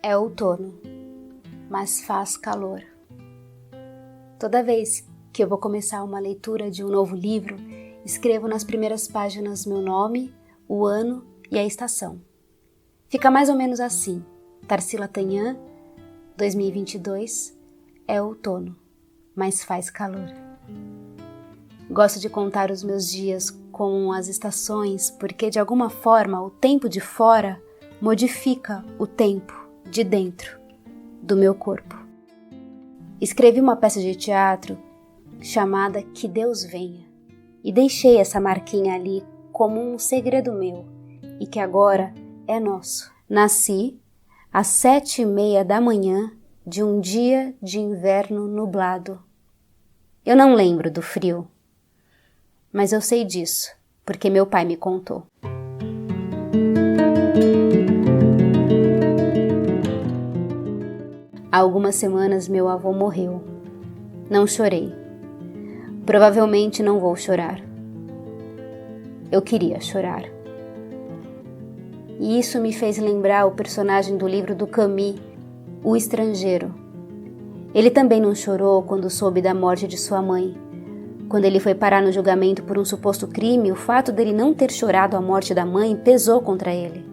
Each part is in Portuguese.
É outono, mas faz calor. Toda vez que eu vou começar uma leitura de um novo livro, escrevo nas primeiras páginas meu nome, o ano e a estação. Fica mais ou menos assim: Tarsila Tanhan, 2022, é outono, mas faz calor. Gosto de contar os meus dias com as estações porque, de alguma forma, o tempo de fora modifica o tempo de dentro do meu corpo. Escrevi uma peça de teatro chamada Que Deus Venha e deixei essa marquinha ali como um segredo meu e que agora é nosso. Nasci às 7:30 da manhã de um dia de inverno nublado. Eu não lembro do frio, mas eu sei disso porque meu pai me contou. Há algumas semanas meu avô morreu. Não chorei. Provavelmente não vou chorar. Eu queria chorar. E isso me fez lembrar o personagem do livro do Camus, O Estrangeiro. Ele também não chorou quando soube da morte de sua mãe. Quando ele foi parar no julgamento por um suposto crime, o fato dele não ter chorado a morte da mãe pesou contra ele.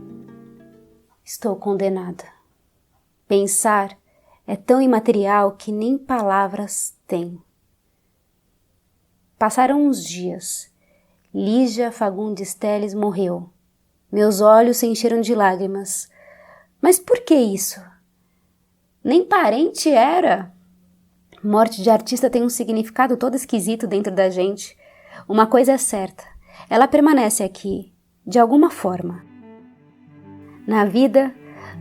Estou condenada. Pensar é tão imaterial que nem palavras tem. Passaram uns dias. Lígia Fagundes Telles morreu. Meus olhos se encheram de lágrimas. Mas por que isso? Nem parente era. Morte de artista tem um significado todo esquisito dentro da gente. Uma coisa é certa, ela permanece aqui, de alguma forma. Na vida,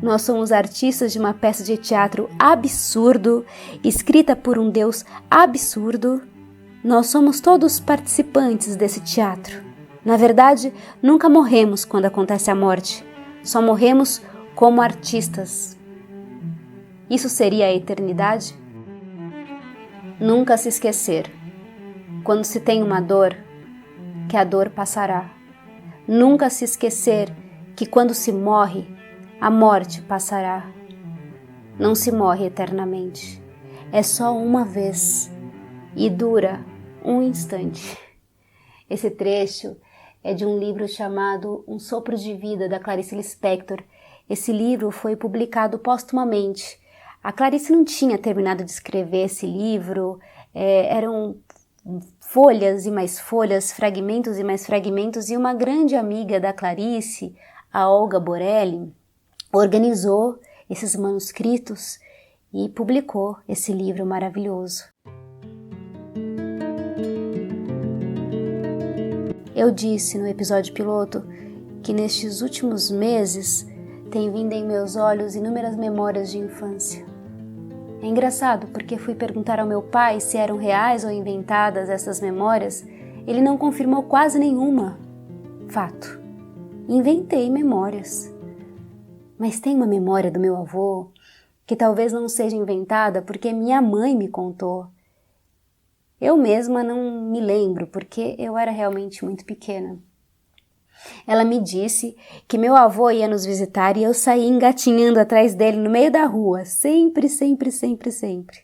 nós somos artistas de uma peça de teatro absurdo, escrita por um Deus absurdo. Nós somos todos participantes desse teatro. Na verdade, nunca morremos quando acontece a morte. Só morremos como artistas. Isso seria a eternidade? Nunca se esquecer. Quando se tem uma dor, que a dor passará. Nunca se esquecer que quando se morre, a morte passará. Não se morre eternamente. É só uma vez e dura um instante. Esse trecho é de um livro chamado Um Sopro de Vida, da Clarice Lispector. Esse livro foi publicado póstumamente. A Clarice não tinha terminado de escrever esse livro, eram folhas e mais folhas, fragmentos e mais fragmentos, e uma grande amiga da Clarice, a Olga Borelli, organizou esses manuscritos e publicou esse livro maravilhoso. Eu disse no episódio piloto que nestes últimos meses tem vindo em meus olhos inúmeras memórias de infância. É engraçado porque fui perguntar ao meu pai se eram reais ou inventadas essas memórias. Ele não confirmou quase nenhuma. Fato. Inventei memórias. Mas tem uma memória do meu avô que talvez não seja inventada porque minha mãe me contou. Eu mesma não me lembro porque eu era realmente muito pequena. Ela me disse que meu avô ia nos visitar e eu saía engatinhando atrás dele no meio da rua, sempre, sempre, sempre, sempre.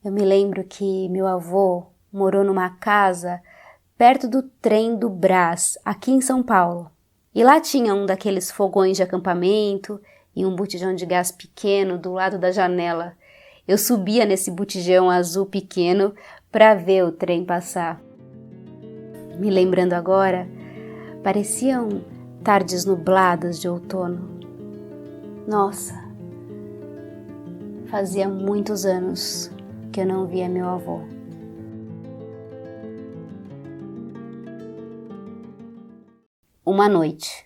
Eu me lembro que meu avô morou numa casa perto do trem do Brás, aqui em São Paulo. E lá tinha um daqueles fogões de acampamento e um botijão de gás pequeno do lado da janela. Eu subia nesse botijão azul pequeno para ver o trem passar. Me lembrando agora, pareciam tardes nubladas de outono. Nossa, fazia muitos anos que eu não via meu avô. Uma noite,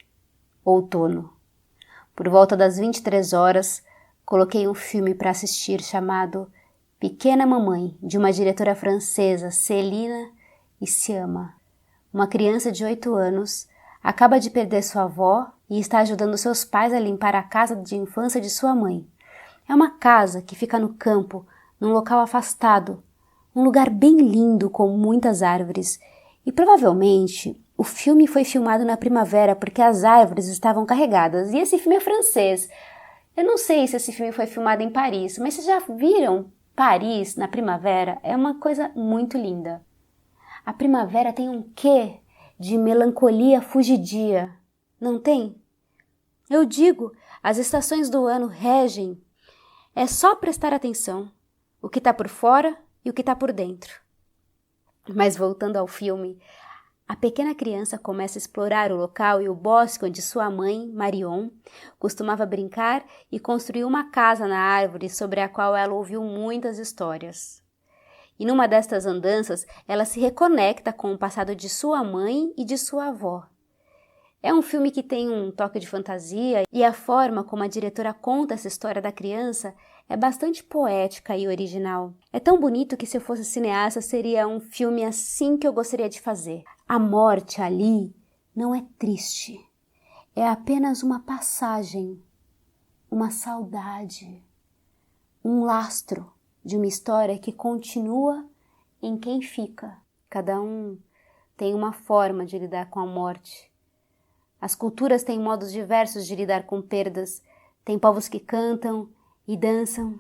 outono. Por volta das 23 horas, coloquei um filme para assistir chamado Pequena Mamãe, de uma diretora francesa, Céline Sciamma. Uma criança de 8 anos acaba de perder sua avó e está ajudando seus pais a limpar a casa de infância de sua mãe. É uma casa que fica no campo, num local afastado, um lugar bem lindo com muitas árvores. E provavelmente o filme foi filmado na primavera porque as árvores estavam carregadas. E esse filme é francês. Eu não sei se esse filme foi filmado em Paris, mas vocês já viram Paris na primavera? É uma coisa muito linda. A primavera tem um quê de melancolia fugidia, não tem? Eu digo, as estações do ano regem. É só prestar atenção. O que está por fora e o que está por dentro. Mas voltando ao filme, a pequena criança começa a explorar o local e o bosque onde sua mãe, Marion, costumava brincar e construiu uma casa na árvore sobre a qual ela ouviu muitas histórias. E numa destas andanças, ela se reconecta com o passado de sua mãe e de sua avó. É um filme que tem um toque de fantasia e a forma como a diretora conta essa história da criança é bastante poética e original. É tão bonito que se eu fosse cineasta seria um filme assim que eu gostaria de fazer. A morte ali não é triste, é apenas uma passagem, uma saudade, um lastro de uma história que continua em quem fica. Cada um tem uma forma de lidar com a morte. As culturas têm modos diversos de lidar com perdas. Tem povos que cantam e dançam.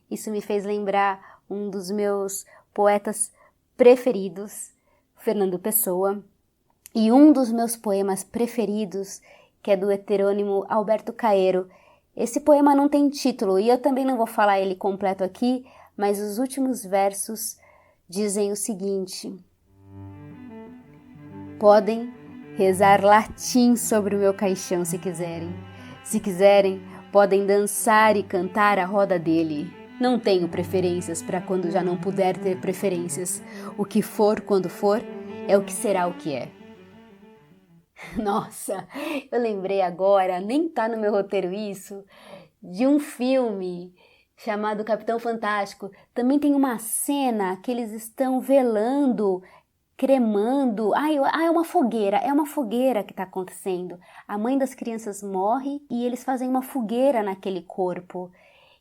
Isso me fez lembrar um dos meus poetas preferidos, Fernando Pessoa, e um dos meus poemas preferidos, que é do heterônimo Alberto Caeiro. Esse poema não tem título e eu também não vou falar ele completo aqui, mas os últimos versos dizem o seguinte: podem rezar latim sobre o meu caixão se quiserem. Se quiserem, podem dançar e cantar à roda dele. Não tenho preferências para quando já não puder ter preferências. O que for quando for, é o que será o que é. Nossa, eu lembrei agora, nem tá no meu roteiro isso, de um filme chamado Capitão Fantástico. Também tem uma cena que eles estão velando, cremando. É uma fogueira que está acontecendo. A mãe das crianças morre e eles fazem uma fogueira naquele corpo.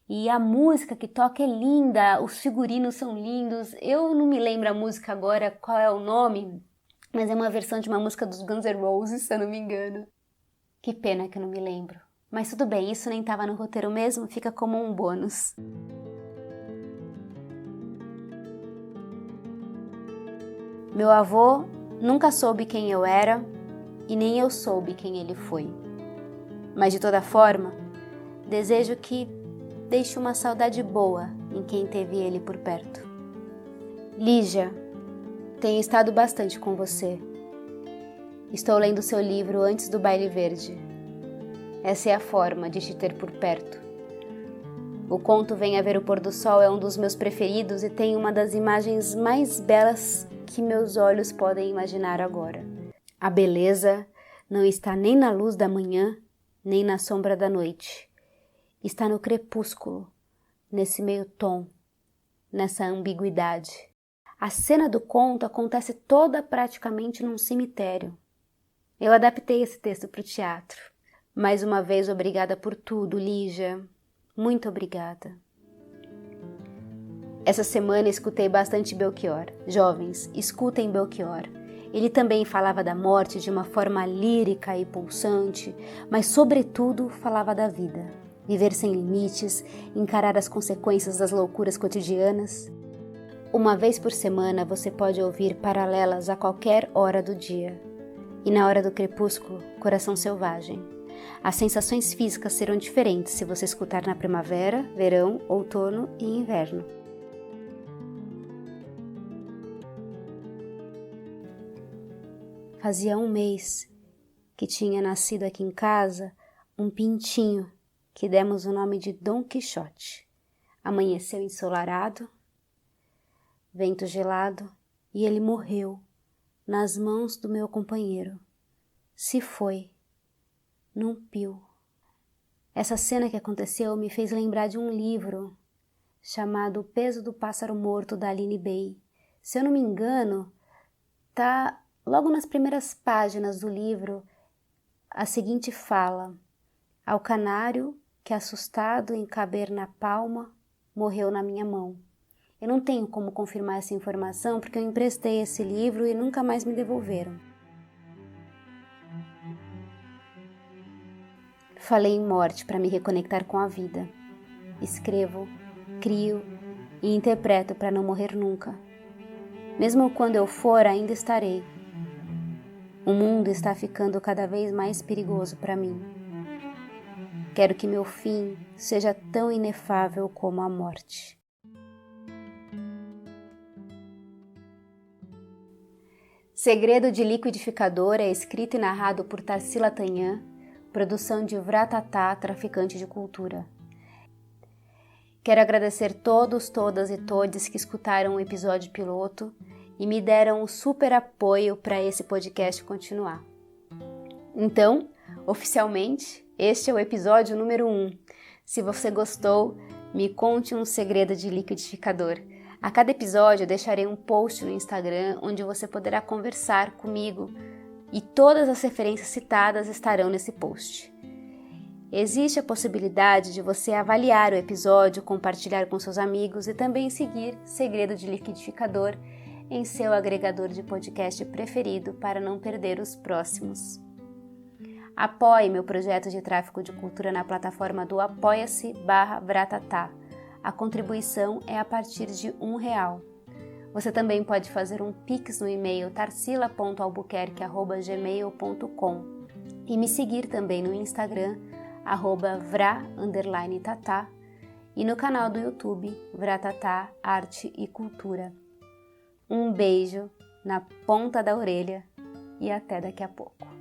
E a música que toca é linda, os figurinos são lindos. Eu não me lembro a música agora, qual é o nome, mas é uma versão de uma música dos Guns N' Roses, se eu não me engano. Que pena que eu não me lembro. Mas tudo bem, isso nem estava no roteiro mesmo, fica como um bônus. Meu avô nunca soube quem eu era e nem eu soube quem ele foi. Mas de toda forma, desejo que deixe uma saudade boa em quem teve ele por perto. Lígia, tenho estado bastante com você. Estou lendo seu livro antes do baile verde. Essa é a forma de te ter por perto. O conto Venha Ver o Pôr do Sol é um dos meus preferidos e tem uma das imagens mais belas que meus olhos podem imaginar agora. A beleza não está nem na luz da manhã, nem na sombra da noite. Está no crepúsculo, nesse meio tom, nessa ambiguidade. A cena do conto acontece toda praticamente num cemitério. Eu adaptei esse texto para o teatro. Mais uma vez, obrigada por tudo, Lígia. Muito obrigada. Essa semana escutei bastante Belchior. Jovens, escutem Belchior. Ele também falava da morte de uma forma lírica e pulsante, mas sobretudo falava da vida. Viver sem limites, encarar as consequências das loucuras cotidianas. Uma vez por semana você pode ouvir Paralelas a qualquer hora do dia. E na hora do crepúsculo, Coração Selvagem. As sensações físicas serão diferentes se você escutar na primavera, verão, outono e inverno. Fazia um mês que tinha nascido aqui em casa um pintinho que demos o nome de Dom Quixote. Amanheceu ensolarado, vento gelado, e ele morreu nas mãos do meu companheiro. Se foi num pio. Essa cena que aconteceu me fez lembrar de um livro chamado O Peso do Pássaro Morto, da Aline Bay. Se eu não me engano, tá logo nas primeiras páginas do livro a seguinte fala: ao canário que, assustado em caber na palma, morreu na minha mão. Eu não tenho como confirmar essa informação porque eu emprestei esse livro e nunca mais me devolveram. Falei em morte para me reconectar com a vida. Escrevo, crio e interpreto para não morrer nunca. Mesmo quando eu for, ainda estarei. O mundo está ficando cada vez mais perigoso para mim. Quero que meu fim seja tão inefável como a morte. Segredo de Liquidificador é escrito e narrado por Tarsila Tanhan, produção de Vratatá, traficante de cultura. Quero agradecer todos, todas e todes que escutaram o episódio piloto e me deram um super apoio para esse podcast continuar. Então, oficialmente, este é o episódio número 1. Se você gostou, me conte um segredo de liquidificador. A cada episódio eu deixarei um post no Instagram onde você poderá conversar comigo e todas as referências citadas estarão nesse post. Existe a possibilidade de você avaliar o episódio, compartilhar com seus amigos e também seguir Segredo de Liquidificador em seu agregador de podcast preferido para não perder os próximos. Apoie meu projeto de tráfico de cultura na plataforma do apoia-se/vratatá. A contribuição é a partir de R$1. Você também pode fazer um pix no e-mail tarsila.albuquerque@gmail.com e me seguir também no Instagram @vra_tatá e no canal do YouTube Vratatá Arte e Cultura. Um beijo na ponta da orelha e até daqui a pouco.